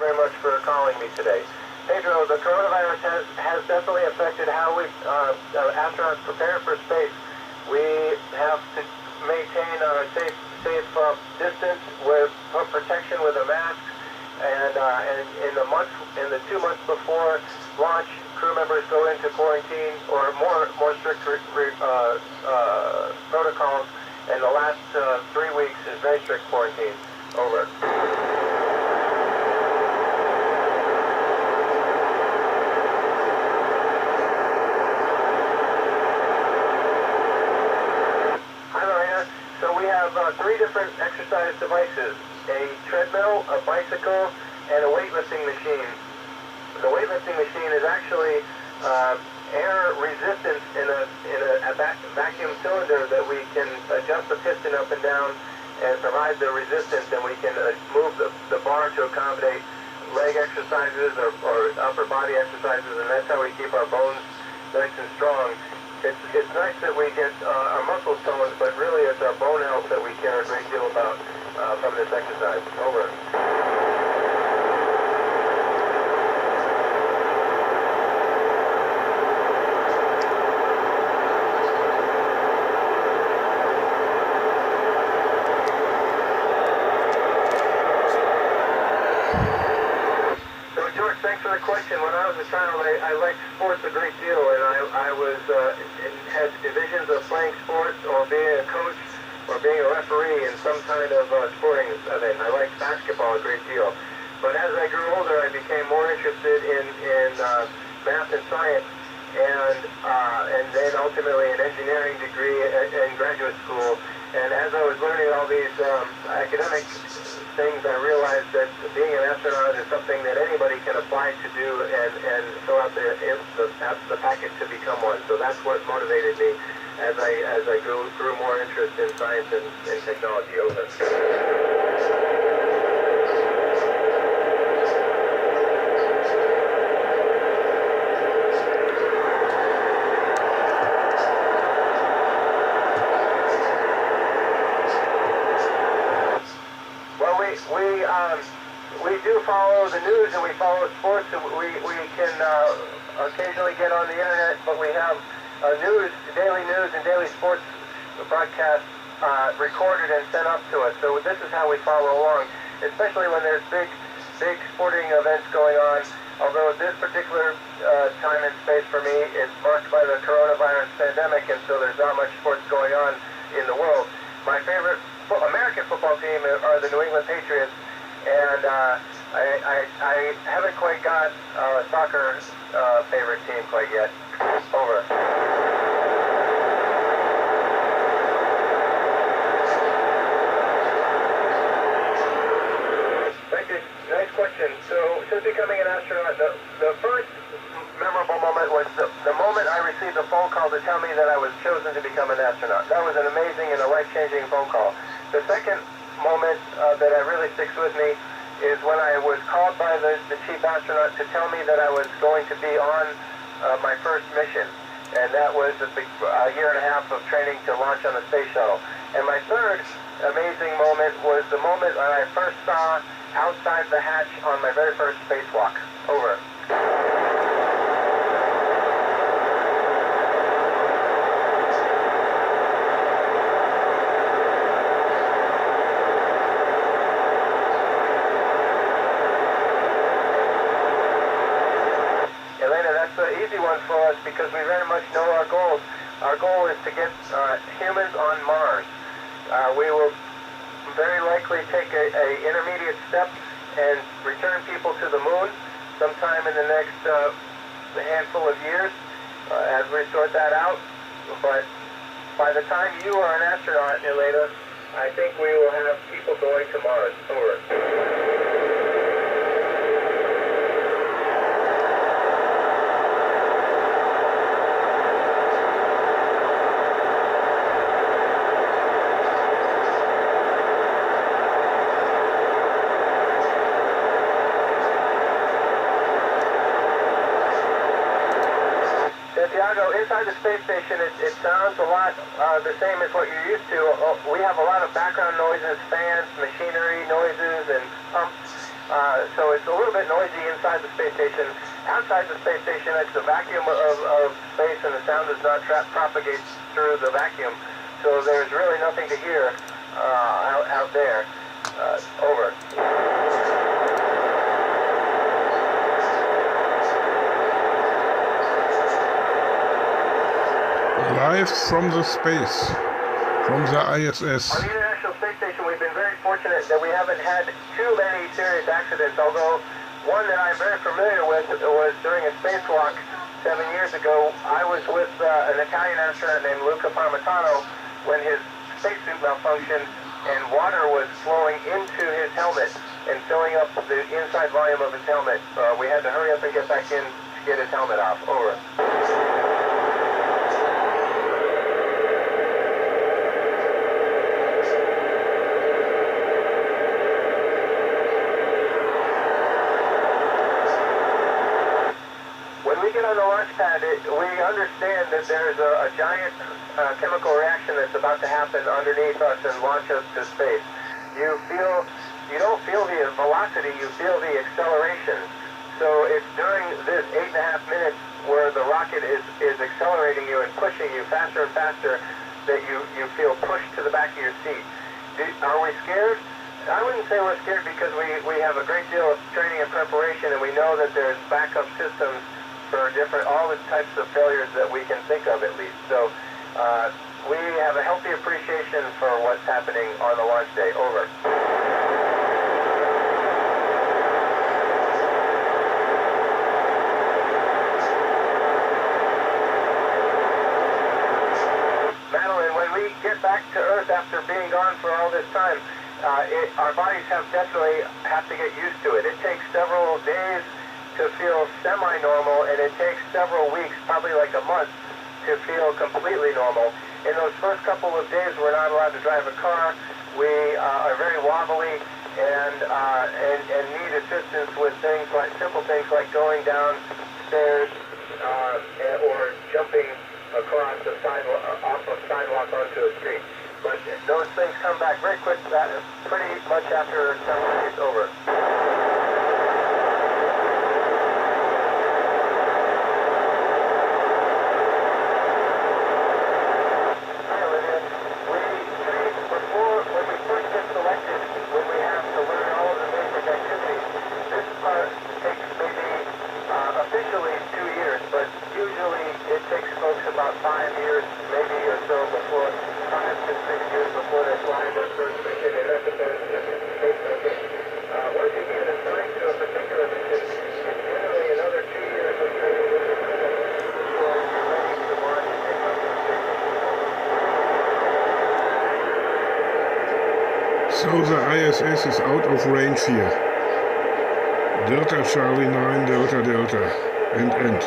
very much for calling me today. Pedro, the coronavirus has definitely affected how we astronauts prepare for space. We have to maintain a safe distance with protection with a mask, and in the 2 months before launch, crew members go into quarantine or more strict protocols, and the last 3 weeks is very strict quarantine. Over. So we have 3 different exercise devices: a treadmill, a bicycle, and a weightlifting machine. The weightlifting machine is actually air resistance in a vacuum cylinder that we can adjust the piston up and down and provide the resistance, and we can move the bar to accommodate leg exercises or upper body exercises, and that's how we keep our bones nice and strong. It's nice that we get our muscles toned, but really it's our bone health that we care a great deal about from this exercise. Over. So George, thanks for the question. When I was a child, I liked sports a great deal, and I was had divisions of playing sports or being a coach or being a referee in some kind of sporting event. I liked basketball a great deal. But as I grew older, I became more interested in math and science, and then ultimately an engineering degree in graduate school. And as I was learning all these academic things, I realized that being an astronaut is something that anybody can apply to do and fill out the packet to become one. So that's what motivated me as I grew more interest in science and technology. Over. We do follow the news and we follow sports, and we can occasionally get on the internet, but we have daily news and daily sports broadcasts recorded and sent up to us. So this is how we follow along, especially when there's big sporting events going on. Although this particular time and space for me is marked by the coronavirus pandemic, and so there's not much sports going on in the world. My favorite American football team are the New England Patriots, and I haven't quite got a soccer favorite team quite yet. Over. Thank you. Nice question. So, since becoming an astronaut, the first memorable moment was the moment I received a phone call to tell me that I was chosen to become an astronaut. That was an amazing and a life-changing phone call. The second moment that really sticks with me is when I was called by the chief astronaut to tell me that I was going to be on my first mission. And that was a year and a half of training to launch on the space shuttle. And my third amazing moment was the moment when I first saw outside the hatch on my very first spacewalk. Over. Easy one for us because we very much know our goals. Our goal is to get humans on Mars. We will very likely take a intermediate step and return people to the moon sometime in the next handful of years as we sort that out. But by the time you are an astronaut, Elena, I think we will have people going to Mars. Over. Inside the space station, it sounds a lot the same as what you're used to. We have a lot of background noises, fans, machinery, noises, and pumps. So it's a little bit noisy inside the space station. Outside the space station, it's the vacuum of space, and the sound does not propagate through the vacuum. So there's really nothing to hear out there. Over. Live from the space, from the ISS. On the International Space Station, we've been very fortunate that we haven't had too many serious accidents, although one that I'm very familiar with was during a spacewalk 7 years ago. I was with an Italian astronaut named Luca Parmitano when his spacesuit malfunctioned and water was flowing into his helmet and filling up the inside volume of his helmet. We had to hurry up and get back in to get his helmet off. Over. When we get on the launch pad, we understand that there's a giant chemical reaction that's about to happen underneath us and launch us to space. You don't feel the velocity, you feel the acceleration. So it's during this 8.5 minutes where the rocket is accelerating you and pushing you faster and faster that you feel pushed to the back of your seat. Are we scared? I wouldn't say we're scared because we have a great deal of training and preparation, and we know that there's backup systems for all the types of failures that we can think of at least. So we have a healthy appreciation for what's happening on the launch day. Over. Madeline, when we get back to Earth after being gone for all this time, our bodies definitely have to get used to it. It takes several days to feel semi-normal, and it takes several weeks, probably like a month, to feel completely normal. In those first couple of days, we're not allowed to drive a car. We are very wobbly and need assistance with simple things like going downstairs or jumping across off a sidewalk onto a street. But those things come back very quick, pretty much after several days. Over. About 5 years, maybe or so, 5 to 6 years before they fly their first mission, and that's a space mission. Once you get assigned to a particular mission, it's generally another 2 years of training before you're ready to launch and take off the space. So the ISS is out of range here. Delta Charlie 9 Delta Delta. End.